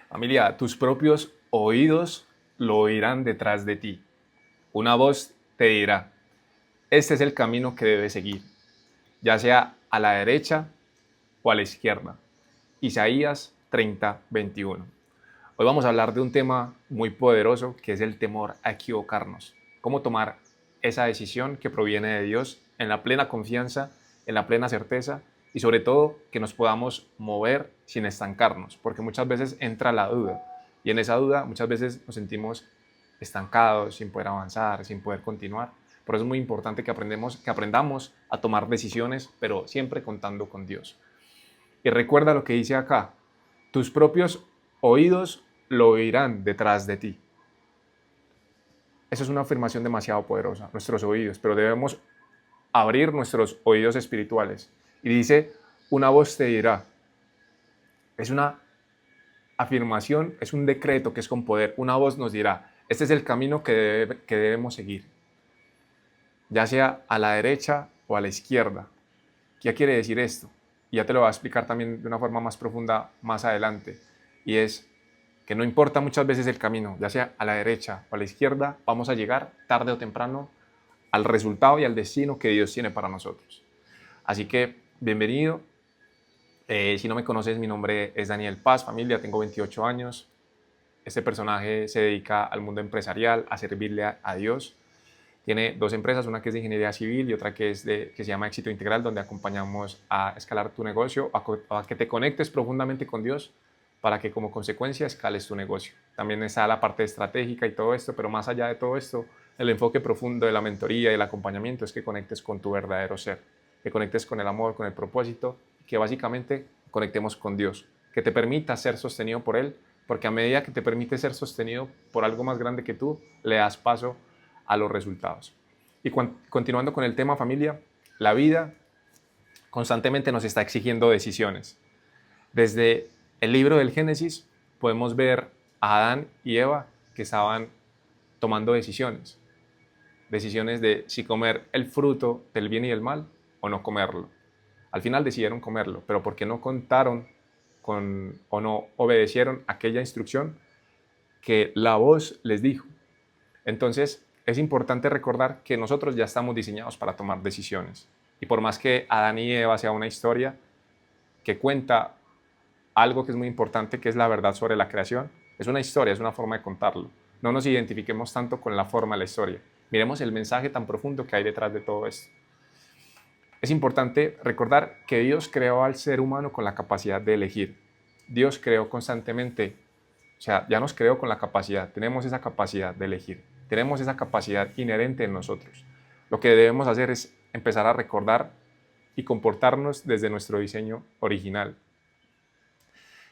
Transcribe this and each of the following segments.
Familia, tus propios oídos lo oirán detrás de ti. Una voz te dirá, este es el camino que debes seguir, ya sea a la derecha o a la izquierda. Isaías 30:21. Hoy vamos a hablar de un tema muy poderoso que es el temor a equivocarnos. Cómo tomar esa decisión que proviene de Dios en la plena confianza, en la plena certeza y sobre todo que nos podamos mover sin estancarnos, porque muchas veces entra la duda y en esa duda muchas veces nos sentimos estancados, sin poder avanzar, sin poder continuar. Por eso es muy importante que aprendamos a tomar decisiones, pero siempre contando con Dios. Y recuerda lo que dice acá, tus propios oídos lo oirán detrás de ti. Eso es una afirmación demasiado poderosa, nuestros oídos, pero debemos abrir nuestros oídos espirituales. Y dice, una voz te dirá. Es una afirmación, es un decreto que es con poder. Una voz nos dirá, este es el camino que debemos seguir, ya sea a la derecha o a la izquierda. ¿Qué quiere decir esto? Y ya te lo voy a explicar también de una forma más profunda más adelante. Y es que no importa muchas veces el camino, ya sea a la derecha o a la izquierda, vamos a llegar tarde o temprano al resultado y al destino que Dios tiene para nosotros. Así que, bienvenido. Si no me conoces, mi nombre es Daniel Paz, familia, tengo 28 años. Este personaje se dedica al mundo empresarial, a servirle a Dios. Tiene dos empresas, una que es de ingeniería civil y otra que se llama Éxito Integral, donde acompañamos a escalar tu negocio, a que te conectes profundamente con Dios para que como consecuencia escales tu negocio. También está la parte estratégica y todo esto, pero más allá de todo esto, el enfoque profundo de la mentoría y el acompañamiento es que conectes con tu verdadero ser, que conectes con el amor, con el propósito, que básicamente conectemos con Dios, que te permita ser sostenido por Él, porque a medida que te permite ser sostenido por algo más grande que tú, le das paso a los resultados. Y continuando con el tema familia, la vida constantemente nos está exigiendo decisiones. Desde el libro del Génesis podemos ver a Adán y Eva que estaban tomando decisiones. Decisiones de si comer el fruto del bien y del mal o no comerlo. Al final decidieron comerlo, pero porque no contaron o no obedecieron aquella instrucción que la voz les dijo. Entonces, es importante recordar que nosotros ya estamos diseñados para tomar decisiones. Y por más que Adán y Eva sea una historia que cuenta algo que es muy importante, que es la verdad sobre la creación, es una historia, es una forma de contarlo. No nos identifiquemos tanto con la forma de la historia. Miremos el mensaje tan profundo que hay detrás de todo esto. Es importante recordar que Dios creó al ser humano con la capacidad de elegir. Dios creó constantemente, o sea, ya nos creó con la capacidad, tenemos esa capacidad de elegir, tenemos esa capacidad inherente en nosotros. Lo que debemos hacer es empezar a recordar y comportarnos desde nuestro diseño original.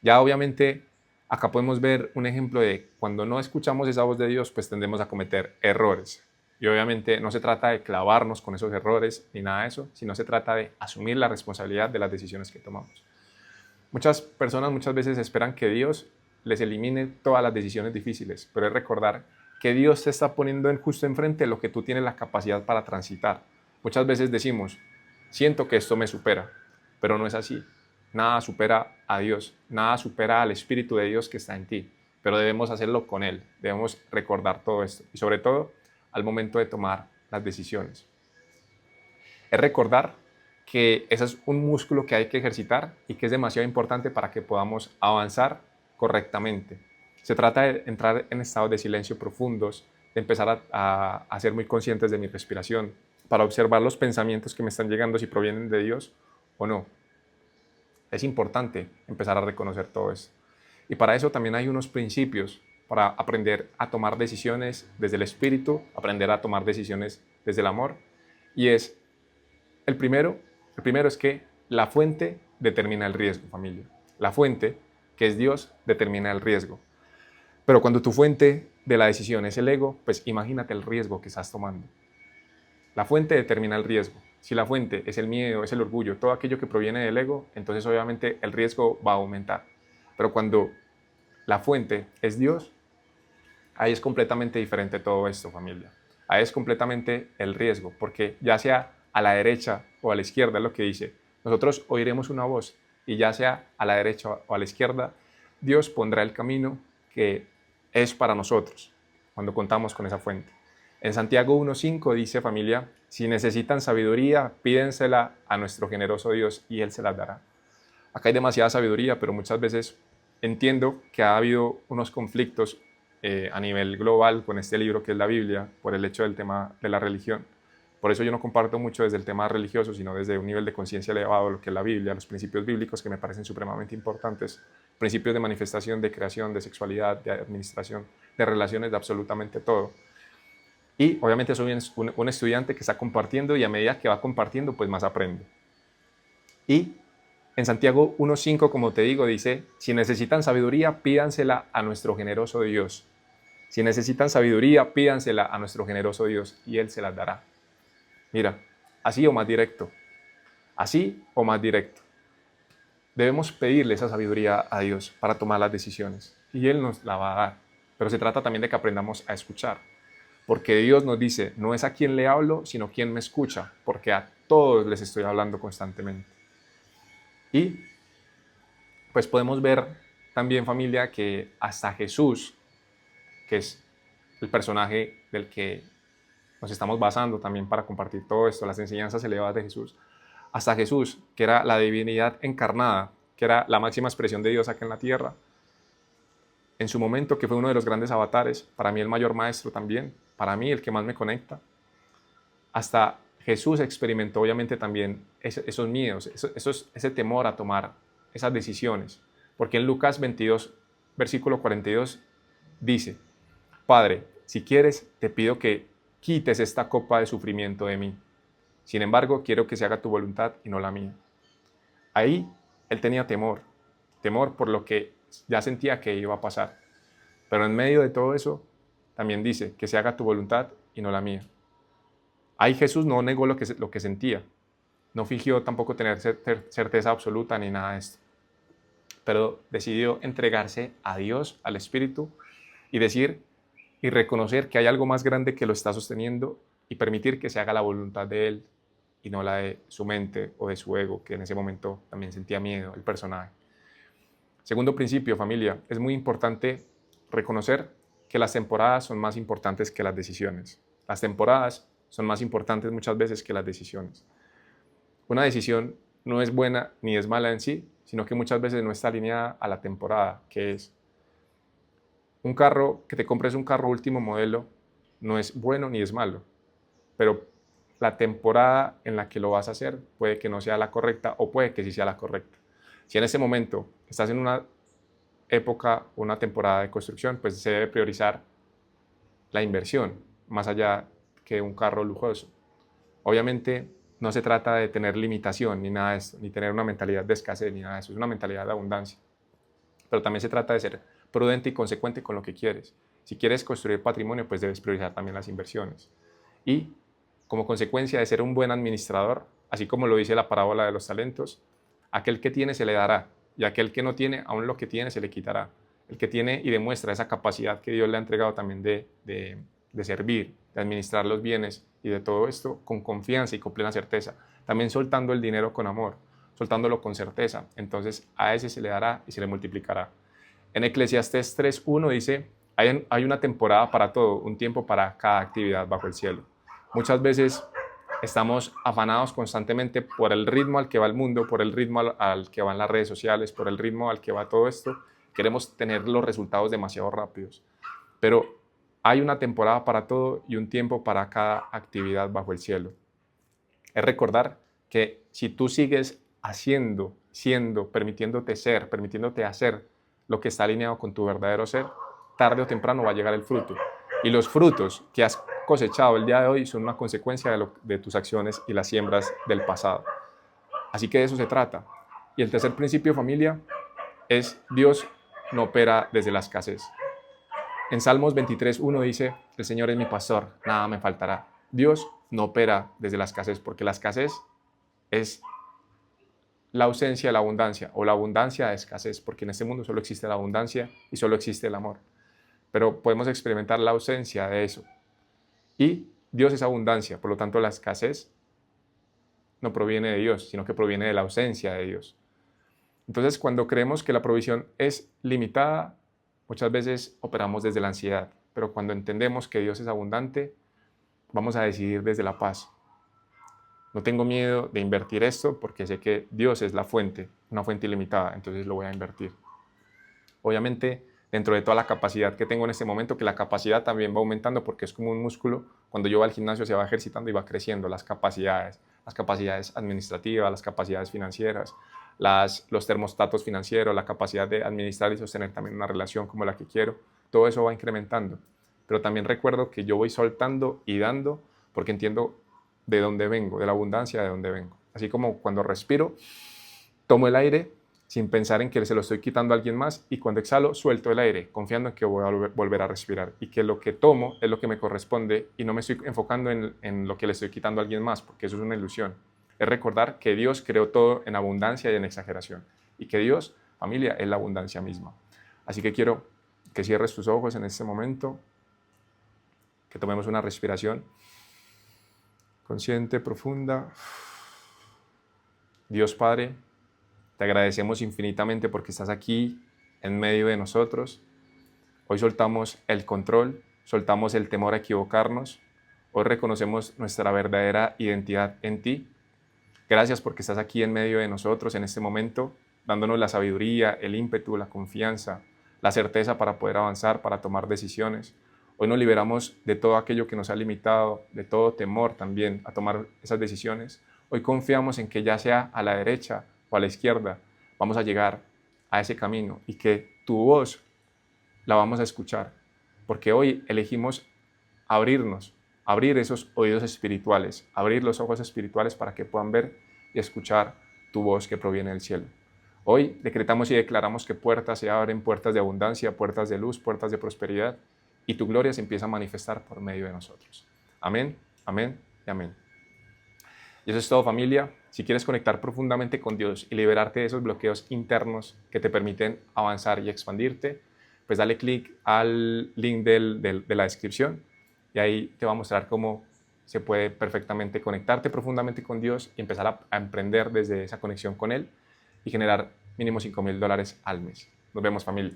Ya obviamente acá podemos ver un ejemplo de cuando no escuchamos esa voz de Dios, pues tendemos a cometer errores. Y obviamente no se trata de clavarnos con esos errores ni nada de eso, sino se trata de asumir la responsabilidad de las decisiones que tomamos. Muchas personas muchas veces esperan que Dios les elimine todas las decisiones difíciles, pero es recordar que Dios te está poniendo justo enfrente lo que tú tienes la capacidad para transitar. Muchas veces decimos, siento que esto me supera, pero no es así. Nada supera a Dios, nada supera al Espíritu de Dios que está en ti, pero debemos hacerlo con Él, debemos recordar todo esto y sobre todo al momento de tomar las decisiones. Es recordar que ese es un músculo que hay que ejercitar y que es demasiado importante para que podamos avanzar correctamente. Se trata de entrar en estados de silencio profundos, de empezar a ser muy conscientes de mi respiración, para observar los pensamientos que me están llegando, si provienen de Dios o no. Es importante empezar a reconocer todo esto. Y para eso también hay unos principios para aprender a tomar decisiones desde el espíritu, aprender a tomar decisiones desde el amor. Y es el primero es que la fuente determina el riesgo, familia. La fuente, que es Dios, determina el riesgo. Pero cuando tu fuente de la decisión es el ego, pues imagínate el riesgo que estás tomando. La fuente determina el riesgo. Si la fuente es el miedo, es el orgullo, todo aquello que proviene del ego, entonces obviamente el riesgo va a aumentar. Pero cuando la fuente es Dios, ahí es completamente diferente todo esto, familia. Ahí es completamente el riesgo, porque ya sea a la derecha o a la izquierda, es lo que dice, nosotros oiremos una voz, y ya sea a la derecha o a la izquierda, Dios pondrá el camino que es para nosotros cuando contamos con esa fuente. En Santiago 1:5 dice, familia, si necesitan sabiduría, pídensela a nuestro generoso Dios y Él se las dará. Acá hay demasiada sabiduría, pero muchas veces entiendo que ha habido unos conflictos a nivel global con este libro que es la Biblia por el hecho del tema de la religión. Por eso yo no comparto mucho desde el tema religioso, sino desde un nivel de conciencia elevado, lo que es la Biblia, los principios bíblicos que me parecen supremamente importantes, principios de manifestación, de creación, de sexualidad, de administración, de relaciones, de absolutamente todo. Y obviamente soy un estudiante que está compartiendo y a medida que va compartiendo, pues más aprende. Y en Santiago 1:5, como te digo, dice, si necesitan sabiduría, pídansela a nuestro generoso Dios. Si necesitan sabiduría, pídansela a nuestro generoso Dios y Él se las dará. Mira, así o más directo. Así o más directo. Debemos pedirle esa sabiduría a Dios para tomar las decisiones y Él nos la va a dar. Pero se trata también de que aprendamos a escuchar. Porque Dios nos dice, no es a quien le hablo, sino quien me escucha, porque a todos les estoy hablando constantemente. Y pues podemos ver también, familia, que hasta Jesús, que es el personaje del que nos estamos basando también para compartir todo esto, las enseñanzas elevadas de Jesús, hasta Jesús, que era la divinidad encarnada, que era la máxima expresión de Dios acá en la tierra, en su momento, que fue uno de los grandes avatares, para mí el mayor maestro también, para mí el que más me conecta, hasta Jesús experimentó obviamente también esos miedos, ese temor a tomar esas decisiones, porque en Lucas 22, versículo 42, dice, Padre, si quieres, te pido que quites esta copa de sufrimiento de mí. Sin embargo, quiero que se haga tu voluntad y no la mía. Ahí él tenía temor por lo que ya sentía que iba a pasar. Pero en medio de todo eso, también dice que se haga tu voluntad y no la mía. Ahí Jesús no negó lo que sentía. No fingió tampoco tener certeza absoluta ni nada de esto. Pero decidió entregarse a Dios, al Espíritu, y decir y reconocer que hay algo más grande que lo está sosteniendo y permitir que se haga la voluntad de Él y no la de su mente o de su ego, que en ese momento también sentía miedo, el personaje. Segundo principio, familia, es muy importante reconocer que las temporadas son más importantes que las decisiones. Las temporadas son más importantes muchas veces que las decisiones. Una decisión no es buena ni es mala en sí, sino que muchas veces no está alineada a la temporada, que es un carro, que te compres un carro último modelo, no es bueno ni es malo, pero la temporada en la que lo vas a hacer puede que no sea la correcta o puede que sí sea la correcta. Si en ese momento estás en una época, una temporada de construcción, pues se debe priorizar la inversión, más allá que un carro lujoso. Obviamente no se trata de tener limitación ni nada de esto, ni tener una mentalidad de escasez ni nada de eso, es una mentalidad de abundancia. Pero también se trata de ser prudente y consecuente con lo que quieres. Si quieres construir patrimonio, pues debes priorizar también las inversiones. Y como consecuencia de ser un buen administrador, así como lo dice la parábola de los talentos, aquel que tiene se le dará, y aquel que no tiene, aún lo que tiene se le quitará. El que tiene y demuestra esa capacidad que Dios le ha entregado también de servir, de administrar los bienes y de todo esto con confianza y con plena certeza. También soltando el dinero con amor, soltándolo con certeza. Entonces a ese se le dará y se le multiplicará. En Eclesiastés 3:1 dice, hay una temporada para todo, un tiempo para cada actividad bajo el cielo. Muchas veces estamos afanados constantemente por el ritmo al que va el mundo, por el ritmo al que van las redes sociales, por el ritmo al que va todo esto. Queremos tener los resultados demasiado rápidos. Pero hay una temporada para todo y un tiempo para cada actividad bajo el cielo. Es recordar que si tú sigues haciendo, siendo, permitiéndote ser, permitiéndote hacer lo que está alineado con tu verdadero ser, tarde o temprano va a llegar el fruto. Y los frutos que has cosechado el día de hoy son una consecuencia de tus acciones y las siembras del pasado. Así que de eso se trata. Y el tercer principio, familia, es Dios no opera desde la escasez. En Salmos 23:1 dice, el Señor es mi pastor, nada me faltará. Dios no opera desde la escasez, porque la escasez es la ausencia de la abundancia, o la abundancia de escasez, porque en este mundo solo existe la abundancia y solo existe el amor. Pero podemos experimentar la ausencia de eso. Y Dios es abundancia, por lo tanto la escasez no proviene de Dios, sino que proviene de la ausencia de Dios. Entonces, cuando creemos que la provisión es limitada, muchas veces operamos desde la ansiedad, pero cuando entendemos que Dios es abundante, vamos a decidir desde la paz. No tengo miedo de invertir esto porque sé que Dios es la fuente, una fuente ilimitada, entonces lo voy a invertir. Obviamente, dentro de toda la capacidad que tengo en este momento, que la capacidad también va aumentando porque es como un músculo, cuando yo voy al gimnasio se va ejercitando y va creciendo las capacidades administrativas, las capacidades financieras, los termostatos financieros, la capacidad de administrar y sostener también una relación como la que quiero, todo eso va incrementando. Pero también recuerdo que yo voy soltando y dando porque entiendo de dónde vengo, de la abundancia de dónde vengo. Así como cuando respiro, tomo el aire sin pensar en que se lo estoy quitando a alguien más y cuando exhalo suelto el aire, confiando en que voy a volver a respirar y que lo que tomo es lo que me corresponde y no me estoy enfocando en lo que le estoy quitando a alguien más, porque eso es una ilusión. Es recordar que Dios creó todo en abundancia y en exageración y que Dios, familia, es la abundancia misma. Así que quiero que cierres tus ojos en este momento, que tomemos una respiración consciente, profunda. Dios Padre, te agradecemos infinitamente porque estás aquí en medio de nosotros. Hoy soltamos el control, soltamos el temor a equivocarnos. Hoy reconocemos nuestra verdadera identidad en ti. Gracias porque estás aquí en medio de nosotros en este momento, dándonos la sabiduría, el ímpetu, la confianza, la certeza para poder avanzar, para tomar decisiones. Hoy nos liberamos de todo aquello que nos ha limitado, de todo temor también a tomar esas decisiones. Hoy confiamos en que ya sea a la derecha o a la izquierda, vamos a llegar a ese camino y que tu voz la vamos a escuchar, porque hoy elegimos abrirnos, abrir esos oídos espirituales, abrir los ojos espirituales para que puedan ver y escuchar tu voz que proviene del cielo. Hoy decretamos y declaramos que puertas se abren, puertas de abundancia, puertas de luz, puertas de prosperidad, y tu gloria se empieza a manifestar por medio de nosotros. Amén, amén y amén. Y eso es todo, familia. Si quieres conectar profundamente con Dios y liberarte de esos bloqueos internos que te permiten avanzar y expandirte, pues dale clic al link de la descripción y ahí te va a mostrar cómo se puede perfectamente conectarte profundamente con Dios y empezar a emprender desde esa conexión con Él y generar mínimo $5,000 al mes. Nos vemos, familia.